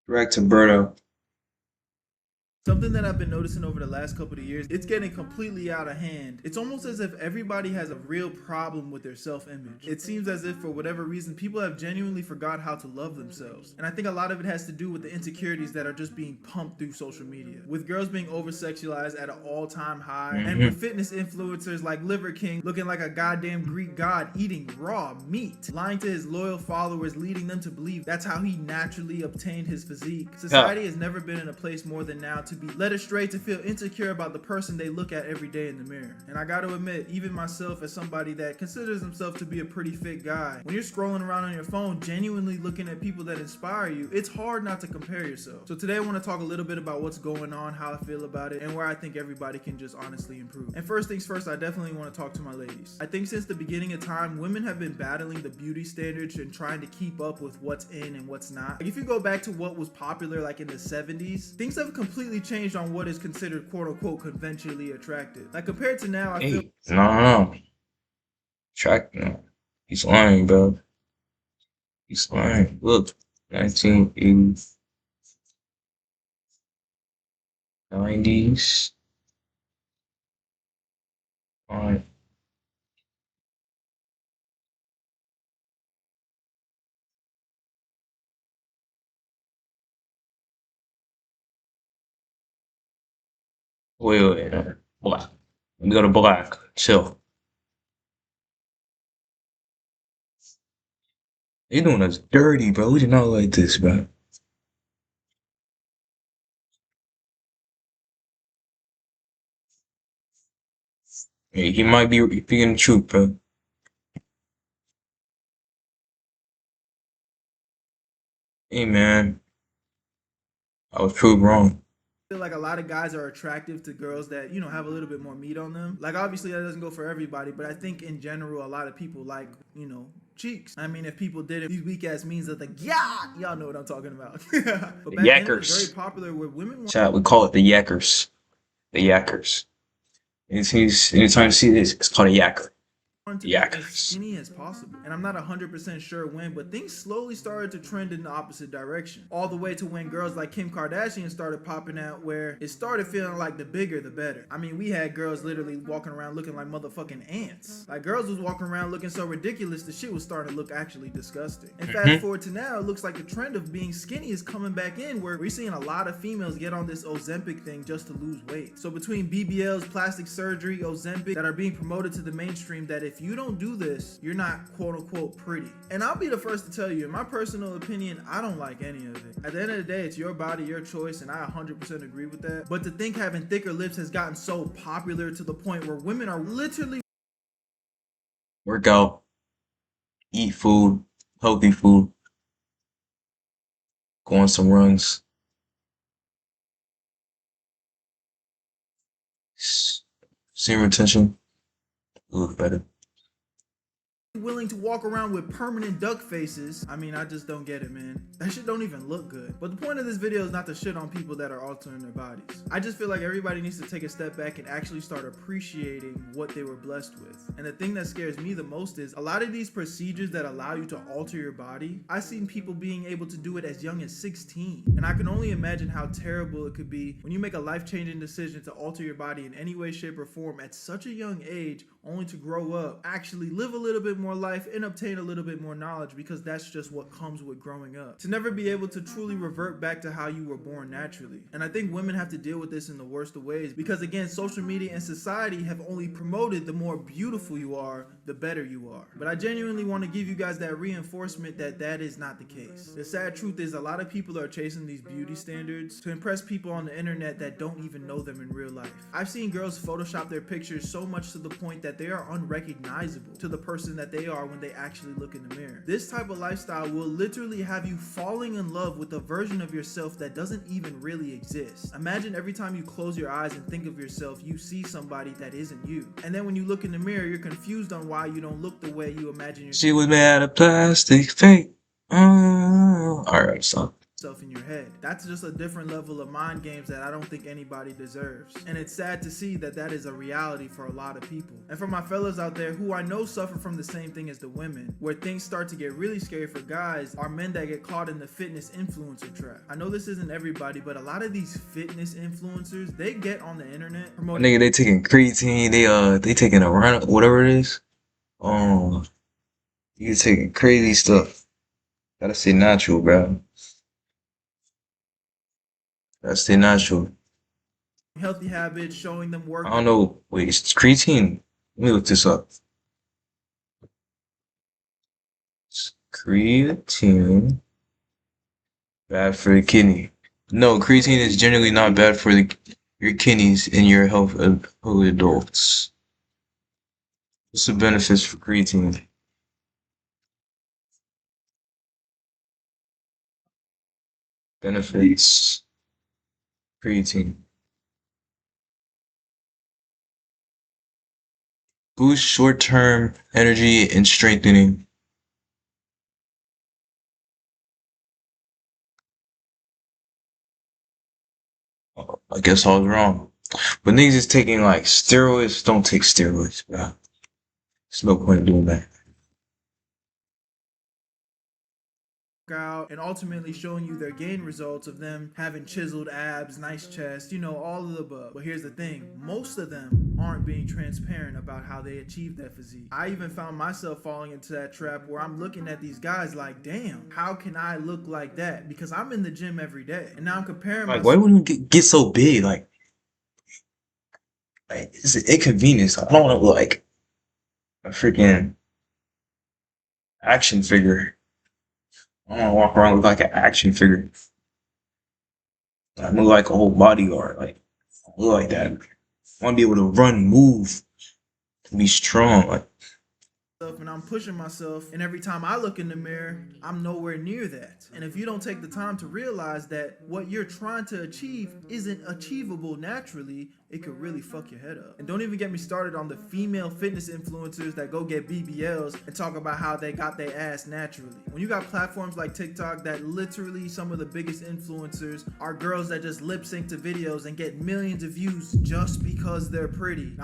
Back to Berto. Something that I've been noticing over the last couple of years, it's getting completely out of hand. It's almost as if everybody has a real problem with their self-image. It seems as if for whatever reason, people have genuinely forgot how to love themselves. And I think a lot of it has to do with the insecurities that are just being pumped through social media. With girls being over-sexualized at an all-time high, and with fitness influencers like Liver King looking like a goddamn Greek god eating raw meat, lying to his loyal followers, leading them to believe that's how he naturally obtained his physique. Society has never been in a place more than now to be led astray to feel insecure about the person they look at every day in the mirror. And I gotta admit, even myself as somebody that considers himself to be a pretty fit guy, when you're scrolling around on your phone genuinely looking at people that inspire you, it's hard not to compare yourself. So today I want to talk a little bit about what's going on, how I feel about it, and where I think everybody can just honestly improve. And first things first, I definitely want to talk to my ladies. I think since the beginning of time, women have been battling the beauty standards and trying to keep up with what's in and what's not. Like if you go back to what was popular like in the 70s, things have completely changed on what is considered quote unquote conventionally attractive. Like compared to now, I feel Hey, no. Track, no. He's lying, bro. He's lying. Look, 1980s, 90s. Fine. Wait. Black. We go to black. Chill. You doing us dirty, bro. We did not like this, bro. Hey, he might be speaking the truth, bro. Hey, man. I was proved wrong. like a lot of guys are attractive to girls that have a little bit more meat on them. Like obviously that doesn't go for everybody, but I think in general a lot of people like cheeks. I mean, if people did it, these weak ass means of the yeah, y'all know what I'm talking about. But The back then it was very Yackers. popular where women want Chat, we call it the Yackers. The Yackers. Anytime you see this, it's called a Yacker. to be as Yackers. skinny as possible. And I'm not 100% sure when, but things slowly started to trend in the opposite direction. All the way to when girls like Kim Kardashian started popping out, where it started feeling like the bigger the better. I mean, we had girls literally walking around looking like motherfucking ants. Like girls was walking around looking so ridiculous, the shit was starting to look actually disgusting. And fast forward to now, it looks like the trend of being skinny is coming back in, where we're seeing a lot of females get on this Ozempic thing just to lose weight. So between BBLs, plastic surgery, Ozempic that are being promoted to the mainstream, that if you don't do this, you're not quote unquote pretty. And I'll be the first to tell you, in my personal opinion, I don't like any of it. At the end of the day, it's your body, your choice, and I 100% agree with that. But to think having thicker lips has gotten so popular to the point where women are literally Work out, eat food, healthy food, go on some runs, serum retention, look better. willing to walk around with permanent duck faces. I mean, I just don't get it, man. That shit don't even look good. But the point of this video is not to shit on people that are altering their bodies. I just feel like everybody needs to take a step back and actually start appreciating what they were blessed with. And the thing that scares me the most is a lot of these procedures that allow you to alter your body, I've seen people being able to do it as young as 16. And I can only imagine how terrible it could be when you make a life-changing decision to alter your body in any way, shape, or form at such a young age, only to grow up, actually live a little bit more life, and obtain a little bit more knowledge, because that's just what comes with growing up. To never be able to truly revert back to how you were born naturally. And I think women have to deal with this in the worst of ways, because again, social media and society have only promoted the more beautiful you are, the better you are. But I genuinely want to give you guys that reinforcement that that is not the case. The sad truth is a lot of people are chasing these beauty standards to impress people on the internet that don't even know them in real life. I've seen girls Photoshop their pictures so much to the point that they are unrecognizable to the person that they are when they actually look in the mirror. This type of lifestyle will literally have you falling in love with a version of yourself that doesn't even really exist. Imagine every time you close your eyes and think of yourself, you see somebody that isn't you. And then when you look in the mirror, you're confused on why you don't look the way you imagine yourself. She was made out of plastic, fake. Alright, stop. in your head. That's just a different level of mind games that I don't think anybody deserves. And it's sad to see that that is a reality for a lot of people. And for my fellas out there who I know suffer from the same thing as the women, where things start to get really scary for guys, are men that get caught in the fitness influencer trap. I know this isn't everybody, but a lot of these fitness influencers, they get on the internet promoting. Nigga, they taking creatine, they taking a run, whatever it is. You taking crazy stuff. Gotta stay natural, bro. Gotta stay natural. Healthy habits, showing them work. I don't know. Wait, it's creatine. Let me look this up. Creatine bad for the kidney. No, creatine is generally not bad for your kidneys and your health of adults. What's the benefits for creatine? Benefits. Creatine. Boost short-term energy and strengthening. I guess I was wrong. But niggas is taking like steroids. Don't take steroids, bro. There's no point in doing that. Out and ultimately showing you their gain results of them having chiseled abs, nice chest, you know, all of the above. But here's the thing, most of them aren't being transparent about how they achieved that physique. I even found myself falling into that trap where I'm looking at these guys like, damn, how can I look like that? Because I'm in the gym every day. And now I'm comparing like, why wouldn't you get so big? Like it's an inconvenience. I don't want to look like a freaking action figure. I don't want to walk around look like an action figure. I look like a whole bodyguard. Like, I look like that. I want to be able to run, move, be strong. Like, and I'm pushing myself, and every time I look in the mirror, I'm nowhere near that. And if you don't take the time to realize that what you're trying to achieve isn't achievable naturally, it could really fuck your head up. And don't even get me started on the female fitness influencers that go get BBLs and talk about how they got their ass naturally. When you got platforms like TikTok that literally some of the biggest influencers are girls that just lip sync to videos and get millions of views just because they're pretty.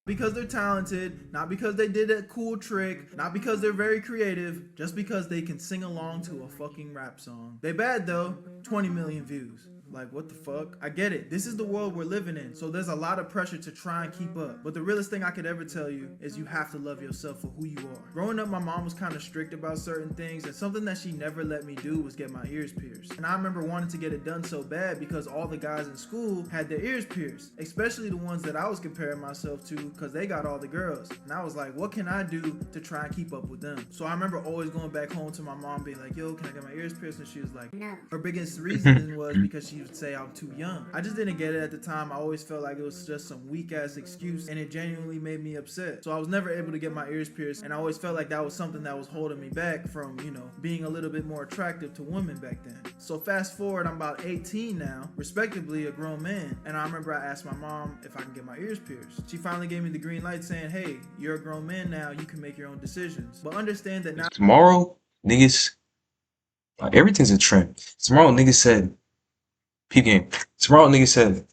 Because they're talented, not because they did a cool trick, not because they're very creative, just because they can sing along to a fucking rap song. They bad though, 20 million views. Like, what the fuck? I get it. This is the world we're living in, so there's a lot of pressure to try and keep up. But the realest thing I could ever tell you is you have to love yourself for who you are. Growing up, my mom was kind of strict about certain things, and something that she never let me do was get my ears pierced. And I remember wanting to get it done so bad because all the guys in school had their ears pierced, especially the ones that I was comparing myself to because they got all the girls. And I was like, what can I do to try and keep up with them? So I remember always going back home to my mom being like, yo, can I get my ears pierced? And she was like, no. Her biggest reason was because she would say I'm too young. I just didn't get it at the time. I always felt like it was just some weak ass excuse, and it genuinely made me upset. So I was never able to get my ears pierced, and I always felt like that was something that was holding me back from, you know, being a little bit more attractive to women back then. So fast forward, I'm about 18 now, respectively a grown man, and I remember I asked my mom if I can get my ears pierced. She finally gave me the green light saying, hey, you're a grown man now, you can make your own decisions. But understand that now tomorrow, niggas, everything's a trend. Tomorrow, niggas said, peep game. Tomorrow, niggas said,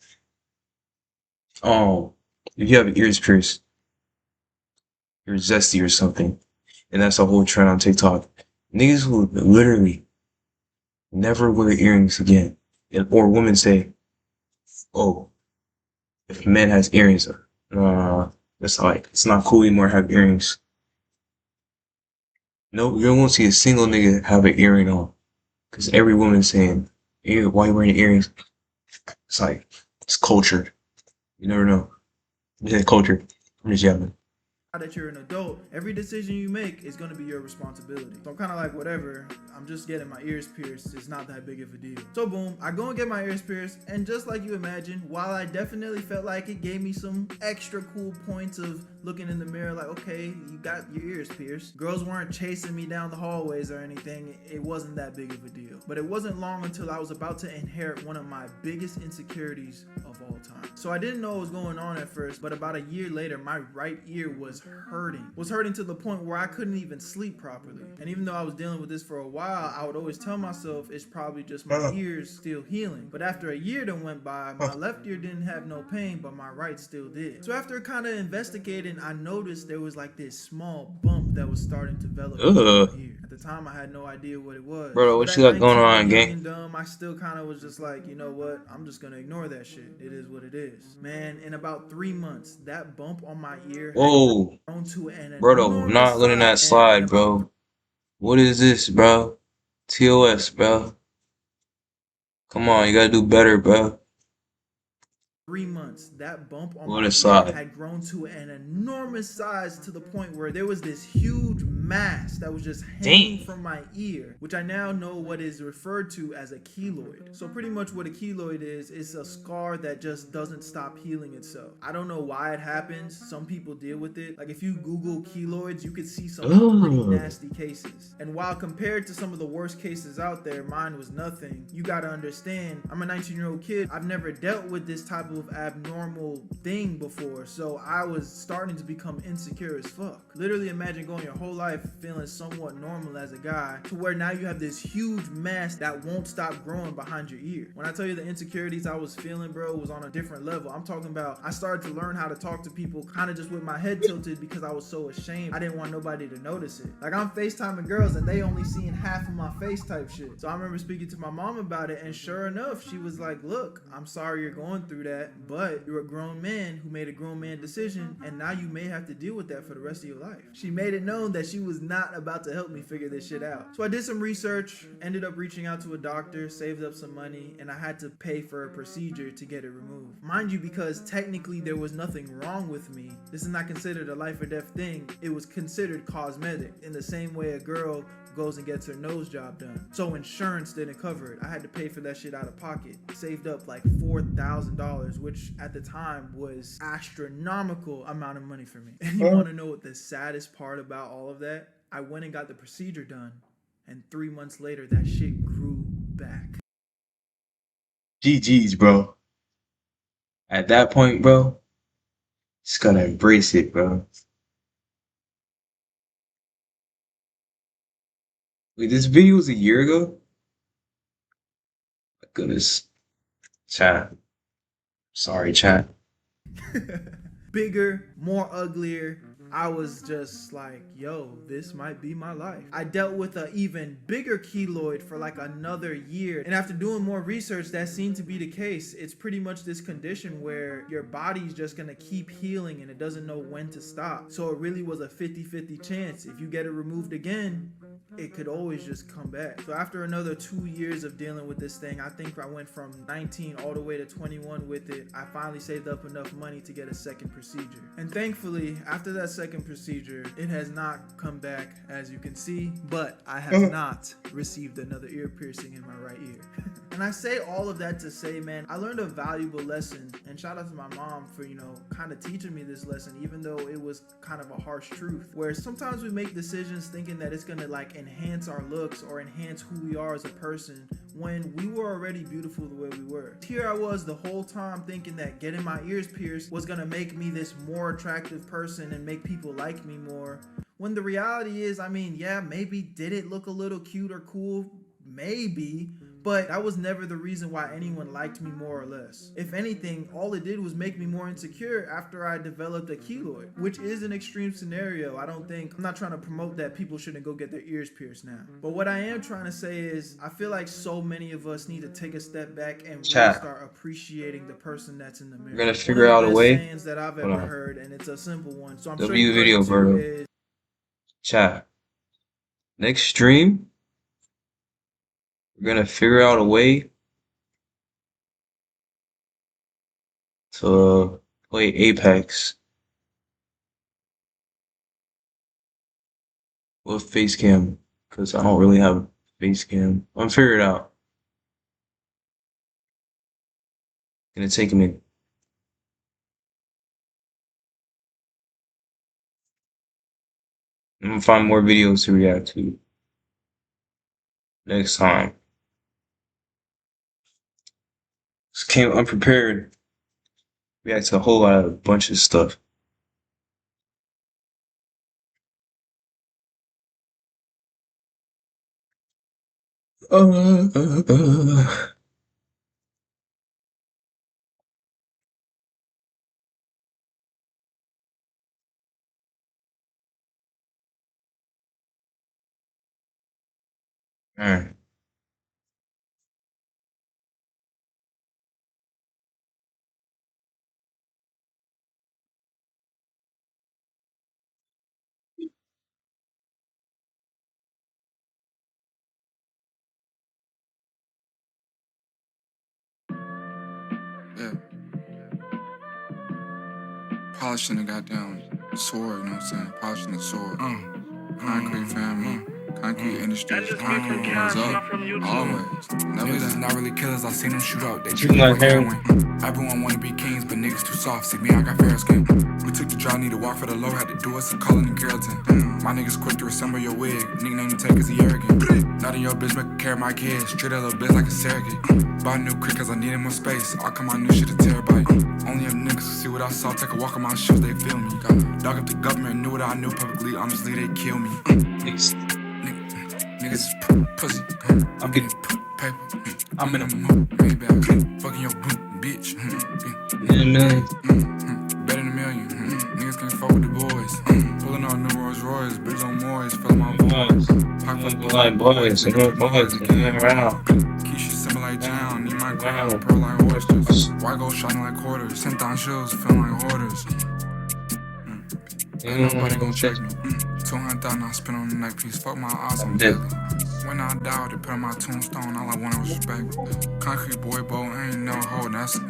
oh, if you have ears pierced, you're zesty or something. And that's a whole trend on TikTok. Niggas will literally never wear earrings again. Or women say, oh, if a man has earrings, it's not cool anymore to have earrings. No, you won't see a single nigga have an earring on. Because every woman's saying, ew, why you wearing earrings? It's like, it's cultured. You never know. Yeah, culture. I'm just yelling. Now that you're an adult, every decision you make is going to be your responsibility. So I'm kind of like, whatever, I'm just getting my ears pierced. It's not that big of a deal. So boom, I go and get my ears pierced, and just like you imagine, while I definitely felt like it gave me some extra cool points of looking in the mirror like, okay, you got your ears pierced. Girls weren't chasing me down the hallways or anything. It wasn't that big of a deal. But it wasn't long until I was about to inherit one of my biggest insecurities of all time. So I didn't know what was going on at first, but about a year later, my right ear was was hurting. Was hurting to the point where I couldn't even sleep properly. And even though I was dealing with this for a while, I would always tell myself it's probably just my ears still healing. But after a year that went by, my left ear didn't have no pain, but my right still did. So after kind of investigating, I noticed there was like this small bump that was starting to develop in my ear. At the time, I had no idea what it was. Bro, But what at you got going 19, on, young gang? and dumb, I still kind of was just like, you know what? I'm just gonna ignore that shit. It is what it is. Man, in about 3 months, that bump on my ear Whoa, had grown to an bro, enormous not letting that size. And in slide, about bro. What is this, bro? TOS, bro. Come on, you gotta do better, bro. 3 months, that bump on What my a ear slide. had grown to an enormous size to the point where there was this huge mass that was just hanging Dang. from my ear, which I now know what is referred to as a keloid. So pretty much what a keloid is a scar that just doesn't stop healing itself. I don't know why it happens. Some people deal with it. Like if you Google keloids, you could see some pretty Ugh. nasty cases. And while compared to some of the worst cases out there, mine was nothing. You gotta understand, I'm a 19-year-old kid. I've never dealt with this type of abnormal thing before, so I was starting to become insecure as fuck. Literally imagine going your whole life feeling somewhat normal as a guy to where now you have this huge mass that won't stop growing behind your ear. When I tell you the insecurities I was feeling, bro, was on a different level. I'm talking about I started to learn how to talk to people kind of just with my head tilted because I was so ashamed. I didn't want nobody to notice it. Like I'm FaceTiming girls and they only seeing half of my face type shit. So I remember speaking to my mom about it, and sure enough, she was like, look, I'm sorry you're going through that, but you're a grown man who made a grown man decision, and now you may have to deal with that for the rest of your life. She made it known that she was not about to help me figure this shit out. So I did some research, ended up reaching out to a doctor, saved up some money, and I had to pay for a procedure to get it removed. Mind you, because technically there was nothing wrong with me, this is not considered a life or death thing. It was considered cosmetic in the same way a girl goes and gets her nose job done. So insurance didn't cover it. I had to pay for that shit out of pocket. Saved up like $4,000, which at the time was astronomical amount of money for me. And you want to know what the saddest part about all of that? I went and got the procedure done, and 3 months later that shit grew back. GG's, bro. At that point, bro, just gotta embrace it, bro. Wait, this video was a year ago? My goodness. Chat. Sorry, chat. Bigger, more uglier. I was just like, yo, this might be my life. I dealt with an even bigger keloid for like another year. And after doing more research, that seemed to be the case. It's pretty much this condition where your body's just gonna keep healing and it doesn't know when to stop. So it really was a 50-50 chance. If you get it removed again, it could always just come back. So after another 2 years of dealing with this thing, I think I went from 19 all the way to 21 with it. I finally saved up enough money to get a second procedure. And thankfully, after that second procedure, it has not come back, as you can see, but I have not received another ear piercing in my right ear. And I say all of that to say, man, I learned a valuable lesson, and shout out to my mom for, kind of teaching me this lesson, even though it was kind of a harsh truth, where sometimes we make decisions thinking that it's gonna like enhance our looks or enhance who we are as a person when we were already beautiful the way we were. Here I was the whole time thinking that getting my ears pierced was gonna make me this more attractive person and make people like me more, when the reality is, I mean, yeah, maybe did it look a little cute or cool? Maybe, but that was never the reason why anyone liked me more or less. If anything, all it did was make me more insecure after I developed a keloid, which is an extreme scenario. I'm not trying to promote that people shouldn't go get their ears pierced now. But what I am trying to say is, I feel like so many of us need to take a step back and really Chat. start appreciating the person that's in the mirror. We're gonna One figure of out the a best way. sayings that I've Hold ever on. heard, and it's a simple one, so I'm The sure view you heard video, it too, bro. is Chat. Next stream, we're gonna figure out a way to play Apex with face cam, because I don't really have face cam. I'm gonna figure it out. Gonna take a minute. I'm gonna find more videos to react to next time. Just came unprepared. React to a whole bunch of stuff. Man. Yeah. Polishing the goddamn sword, you know what I'm saying? Polishing the sword. Concrete family, concrete industries, concrete goes up. Always. Never Niggas is that. not really killers, I seen them shoot up. They Shoot treat me like like heroin. heroin. Everyone wanna be kings, but niggas too soft. See me, I got fair skin. We took the drive, need to walk for the low, had to do us a calling in Carrollton. My niggas quick to assemble your wig. Nickname you take cause he arrogant. Not in your bitch, make her carry my kids. Treat that little bitch like a surrogate. Bought a new crib cause I needed more space. All come my new shit a terabyte. Only if niggas can see what I saw. Take a walk on my shoes, they feel me. Dog up the government, knew what I knew publicly. Honestly, they kill me. Niggas. Niggas pussy. I'm getting Paper. I'm in a Maybe fucking your bitch. million. Better than a million. Niggas can't fuck with the boys. Pulling out new Rolls Royce, bitch on Moyes, filling my voice. Pocket full Like boys, and little boys coming around. Keisha simmer like jam, need my crown, pearl like oysters. White gold shining like quarters, 10,000 shoes, feeling like hoarders. Ain't nobody gon' check me. 200,000 I spent on the neck piece, fuck my eyes, I'm deadly. When I died, they put on my tombstone, all I wanted was respect. Concrete boy, boy, ain't no hold, that's